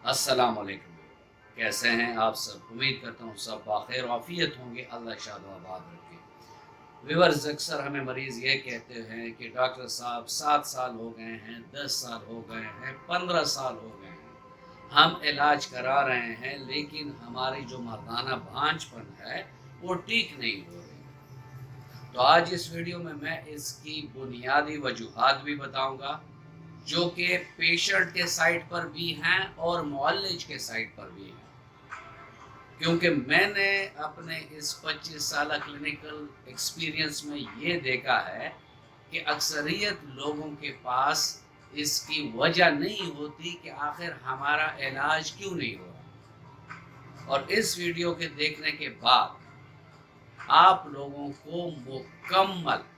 अस्सलाम वालेकुम। कैसे हैं आप सब? उम्मीद करता हूँ सब बाखैर आफियत होंगे। अल्लाह शाद व आबाद रखे। व्यूअर्स, अक्सर हमें मरीज़ ये कहते हैं कि डॉक्टर साहब 7 साल हो गए हैं, 10 साल हो गए हैं, 15 साल हो गए हैं, हम इलाज करा रहे हैं लेकिन हमारी जो मर्दाना भांजपन है वो ठीक नहीं हो रही। तो आज इस वीडियो में मैं इसकी बुनियादी वजूहात भी बताऊंगा जो कि पेशेंट के साइड पर भी हैं और मुअल्लिज के साइड पर भी हैं, क्योंकि मैंने अपने इस 25 साल क्लिनिकल एक्सपीरियंस में ये देखा है कि अक्सरियत लोगों के पास इसकी वजह नहीं होती कि आखिर हमारा इलाज क्यों नहीं हो रहा। और इस वीडियो के देखने के बाद आप लोगों को मुकम्मल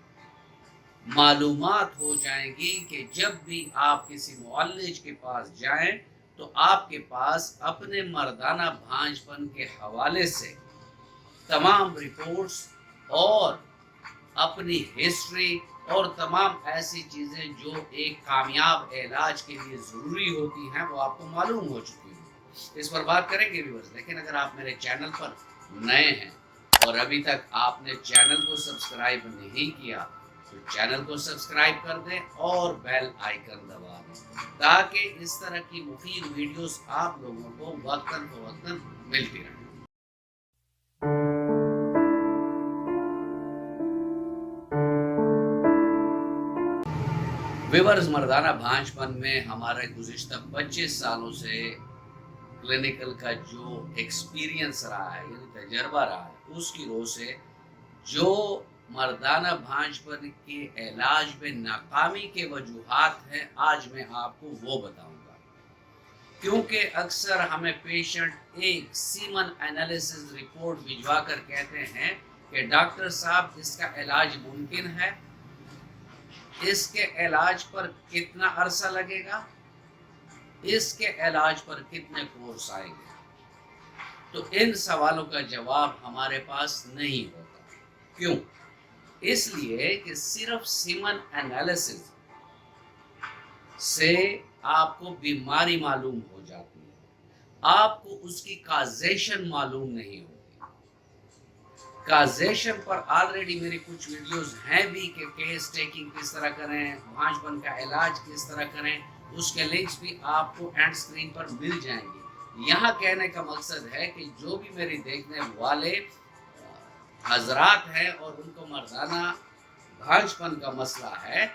मालूमात हो जाएंगी कि जब भी आप किसी मुअल्लिज के पास जाएं तो आपके पास अपने मर्दाना भांजपन के हवाले से तमाम रिपोर्ट्स और अपनी हिस्ट्री और तमाम ऐसी चीज़ें जो एक कामयाब इलाज के लिए ज़रूरी होती हैं वो आपको मालूम हो चुकी हैं। इस पर बात करेंगे व्यूअर्स। लेकिन अगर आप मेरे चैनल पर नए हैं और अभी तक आपने चैनल को सब्सक्राइब नहीं किया तो चैनल को सब्सक्राइब कर दें और बेल आइकन दबा दें ताकि इस तरह की मुफीद वीडियोस आप लोगों को वक्तन फवक्तन मिलती रहें। व्यूअर्स, मर्दाना भांजपन में हमारे गुज़िश्ता 25 सालों से क्लिनिकल का जो एक्सपीरियंस रहा है यानी तजर्बा रहा है उसकी रोह से जो मर्दाना भांजपन के इलाज में नाकामी के वजूहात हैं आज मैं आपको वो बताऊंगा। क्योंकि अक्सर हमें पेशेंट एक सीमन एनालिसिस रिपोर्ट भिजवा कर कहते हैं कि डॉक्टर साहब इसका इलाज मुमकिन है, इसके इलाज पर कितना अरसा लगेगा, इसके इलाज पर कितने कोर्स आएंगे। तो इन सवालों का जवाब हमारे पास नहीं होता। क्यों? इसलिए कि सिर्फ सीमन एनालिसिस से आपको बीमारी मालूम हो जाती है, आपको उसकी काजेशन मालूम नहीं होती। काजेशन पर ऑलरेडी मेरी कुछ वीडियोस हैं भी कि केस टेकिंग किस तरह करें, भांजपन का इलाज किस तरह करें, उसके लिंक्स भी आपको एंड स्क्रीन पर मिल जाएंगे। यहाँ कहने का मकसद है कि जो भी मेरी देखने वाले हजरात हैं और उनको मर्दाना भांजपन का मसला है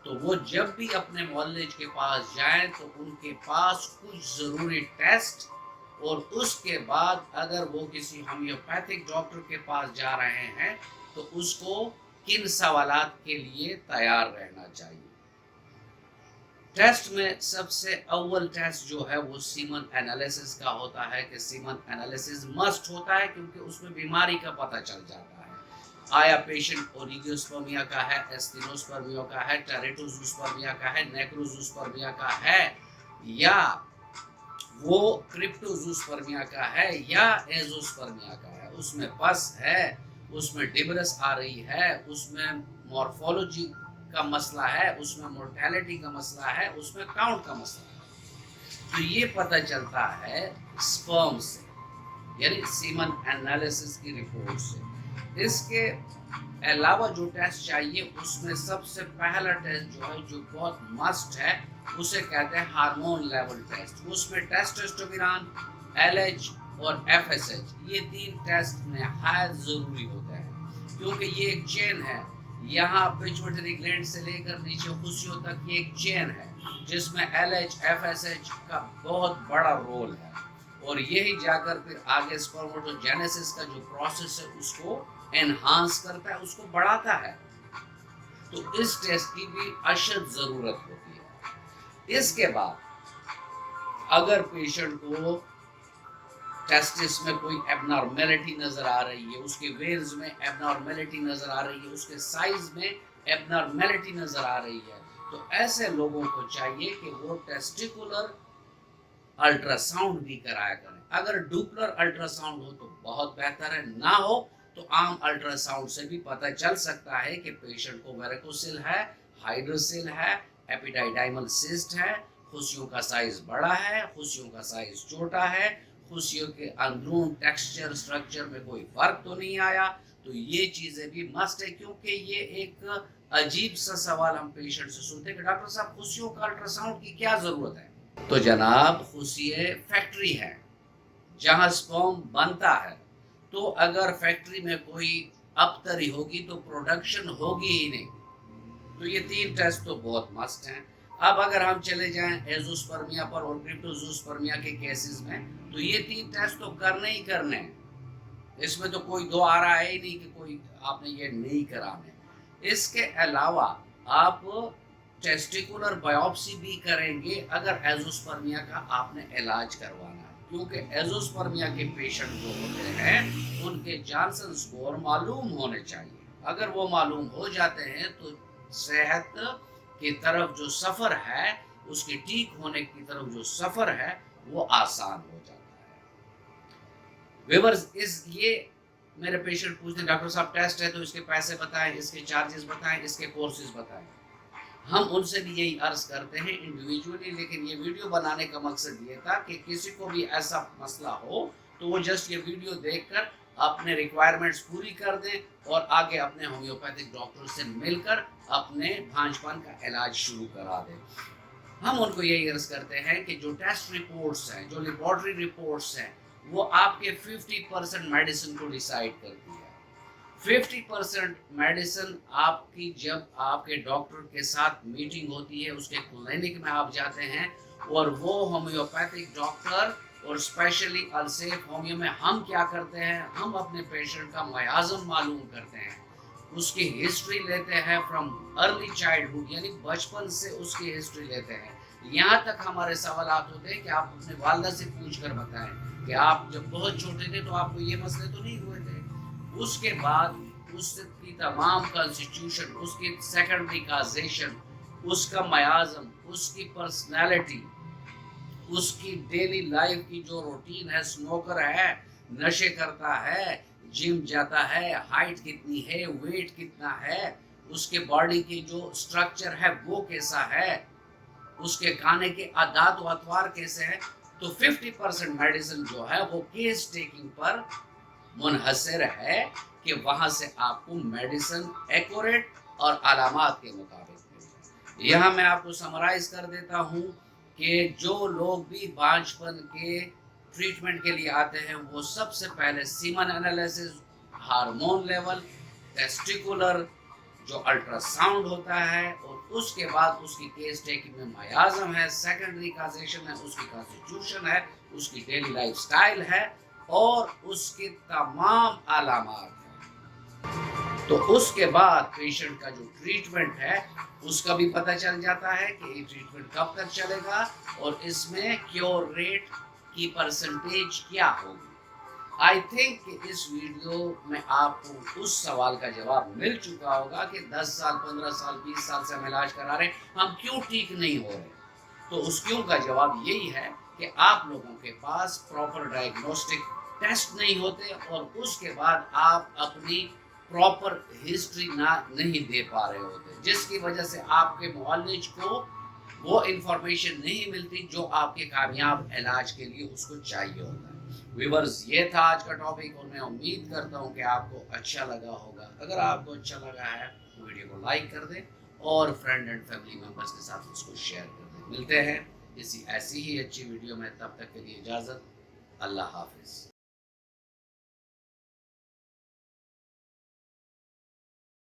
तो वो जब भी अपने मुअल्लिज के पास जाएं तो उनके पास कुछ ज़रूरी टेस्ट और उसके बाद अगर वो किसी होम्योपैथिक डॉक्टर के पास जा रहे हैं तो उसको किन सवालात के लिए तैयार रहना चाहिए। टेस्ट में सबसे अव्वल टेस्ट जो है वो सीमन एनालिसिस का होता है कि सीमन एनालिसिस मस्ट होता है क्योंकि उसमें बीमारी का पता चल जाता है। आया पेशेंट ओलिगोस्पर्मिया का है, एस्टिनोस्पर्मिया का है, टेरिटोजूस्पर्मिया का है, नेक्रोजूस्पर्मिया का है, या वो क्रिप्टोजूस्पर्मिया का है या एजोस्पर्मिया का है, उसमें पस है, उसमें डिबरस आ रही है, उसमें मॉर्फोलॉजी का मसला है, उसमें मोर्टेलिटी का मसला है, उसमें काउंट का मसला है। तो ये पता चलता है स्पर्म से यानी सीमन एनालिसिस की रिपोर्ट से। इसके अलावा जो टेस्ट चाहिए उसमें सबसे पहला टेस्ट जो है जो बहुत मस्ट है उसे कहते हैं हार्मोन लेवल टेस्ट। उसमें टेस्टोस्टेरोन, एलएच और एफएसएच ये 3 टेस्ट नहायत ज़रूरी होते हैं क्योंकि ये एक चेन है। यहाँ पिट्यूटरी ग्लैंड से लेकर नीचे खुशियों तक ये एक चेन है जिसमें एलएच एफएसएच का बहुत बड़ा रोल है और यही जाकर फिर आगे स्पर्मेटोजेनेसिस का जो प्रोसेस है उसको एनहांस करता है, उसको बढ़ाता है। तो इस टेस्ट की भी अशद ज़रूरत होती है। इसके बाद अगर पेशेंट को टेस्टिस में कोई एबनॉर्मेलिटी नज़र आ रही है, उसके वेन्स में एबनॉर्मेलिटी नज़र आ रही है, उसके साइज में एबनॉर्मेलिटी नज़र आ रही है, तो ऐसे लोगों को चाहिए कि वो टेस्टिकुलर अल्ट्रासाउंड भी कराया करें। अगर डुपलर अल्ट्रासाउंड हो तो बहुत बेहतर है, ना हो तो आम अल्ट्रासाउंड से भी पता चल सकता है कि पेशेंट को वेरिकोसिल है, हाइड्रोसिल है, एपिडाइडाइमल सिस्ट है, खुशियों का साइज बड़ा है, खुशियों का साइज छोटा है, खुशियों के अंदरून टेक्सचर स्ट्रक्चर में कोई फर्क तो नहीं आया। तो ये चीजें भी मस्ट है, क्योंकि ये एक अजीब सा सवाल हम पेशेंट से सुनते हैं कि डॉक्टर साहब खुशियों का अल्ट्रासाउंड की क्या जरूरत है। तो जनाब, खुशियां फैक्ट्री है जहां स्पर्म बनता है, तो अगर फैक्ट्री में कोई अपतरी होगी तो प्रोडक्शन होगी ही नहीं। तो ये 3 टेस्ट तो बहुत मस्ट हैं। अब अगर हम चले जाएं एजोस्पर्मिया पर और क्रिप्टोजोस्पर्मिया के केसेस में, तो ये 3 टेस्ट तो करने ही करने हैं। इसमें तो कोई दो आ रहा है ही नहीं कि कोई आपने ये नहीं कराने। इसके अलावा आप टेस्टिकुलर बायोप्सी भी करेंगे अगर एजोस्पर्मिया का आपने इलाज करवाना है, क्योंकि एजोस्पर्मिया के पेशेंट जो होते हैं उनके जॉनसन स्कोर मालूम होने चाहिए। अगर वो मालूम हो जाते हैं तो सेहत की तरफ जो सफ़र है, उसके ठीक होने की तरफ जो सफ़र है, वो आसान हो जाता है। व्यूअर्स, ये मेरे पेशेंट पूछते हैं डॉक्टर साहब टेस्ट है तो इसके पैसे बताएं, इसके चार्जेस बताएं, इसके कोर्सेज बताएं। हम उनसे भी यही अर्ज करते हैं इंडिविजुअली, लेकिन ये वीडियो बनाने का मकसद ये था कि किसी को भी ऐसा मसला हो तो वो जस्ट ये वीडियो देखकर अपने रिक्वायरमेंट्स पूरी कर दें और आगे अपने होम्योपैथिक डॉक्टर से मिलकर अपने भांजपन का इलाज शुरू करा दें। हम उनको यही अर्ज करते हैं कि जो टेस्ट रिपोर्ट्स हैं, जो लेबोरेटरी रिपोर्ट्स हैं, वो आपके 50% मेडिसिन को डिसाइड करती है। 50% मेडिसिन आपकी जब आपके डॉक्टर के साथ मीटिंग होती है, उसके क्लिनिक में आप जाते हैं और वो होम्योपैथिक डॉक्टर और स्पेशली अलसेफ होम्यो में हम क्या करते हैं, हम अपने पेशेंट का मयाज़म मालूम करते हैं, उसकी हिस्ट्री लेते हैं फ्रॉम अर्ली चाइल्डहुड, यानी बचपन से उसकी हिस्ट्री लेते हैं। यहाँ तक हमारे सवालात होते हैं कि आप अपने वालदा से पूछ कर बताएं कि आप जब बहुत छोटे थे तो आपको ये मसले तो नहीं हुए थे। उसके बाद उसकी तमाम कॉन्स्टिट्यूशन, उसकी सेकेंडरी काजेशन, उसका मयाज़म, उसकी पर्सनैलिटी, उसकी डेली लाइफ की जो रूटीन है, स्मोकर है, नशे करता है, जिम जाता है, हाइट कितनी है, वेट कितना है, उसके बॉडी की जो स्ट्रक्चर है वो कैसा है, उसके खाने के आदत व अतवार कैसे हैं। तो 50% मेडिसिन जो है वो केस टेकिंग पर मुनहसर है कि वहां से आपको मेडिसिन एक्यूरेट और अलामात के मुताबिक मिले। यहाँ मैं आपको समराइज कर देता हूँ कि जो लोग भी बांझपन के ट्रीटमेंट के लिए आते हैं वो सबसे पहले semen analysis, hormone level, testicular जो अल्ट्रासाउंड होता है, और उसके बाद उसकी केस टेकिंग में मयाज़म है, सेकेंडरी काजेशन है, उसकी कॉन्स्टिट्यूशन है, उसकी डेली लाइफ स्टाइल है और उसके तमाम अलामात हैं। तो उसके बाद पेशेंट का जो ट्रीटमेंट है उसका भी पता चल जाता है कि ये ट्रीटमेंट कब तक चलेगा और इसमें क्योर रेट की परसेंटेज क्या होगी। आई थिंक कि इस वीडियो में आपको उस सवाल का जवाब मिल चुका होगा कि 10 साल, 15 साल, 20 साल से हम इलाज करा रहे हैं, हम क्यों ठीक नहीं हो रहे। तो उस क्यों का जवाब यही है कि आप लोगों के पास प्रॉपर डायग्नोस्टिक टेस्ट नहीं होते और उसके बाद आप अपनी प्रॉपर हिस्ट्री नहीं दे पा रहे होते, जिसकी वजह से आपके मुअल्लिज को वो इंफॉर्मेशन नहीं मिलती जो आपके कामयाब इलाज के लिए उसको चाहिए होता है। व्यूअर्स, ये था आज का टॉपिक और मैं उम्मीद करता हूँ कि आपको अच्छा लगा होगा। अगर आपको अच्छा लगा है तो वीडियो को लाइक कर दें और फ्रेंड एंड फैमिली मेंबर्स के साथ उसको शेयर कर दें। मिलते हैं इसी ऐसी ही अच्छी वीडियो में, तब तक के लिए इजाज़त, अल्लाह हाफिज़।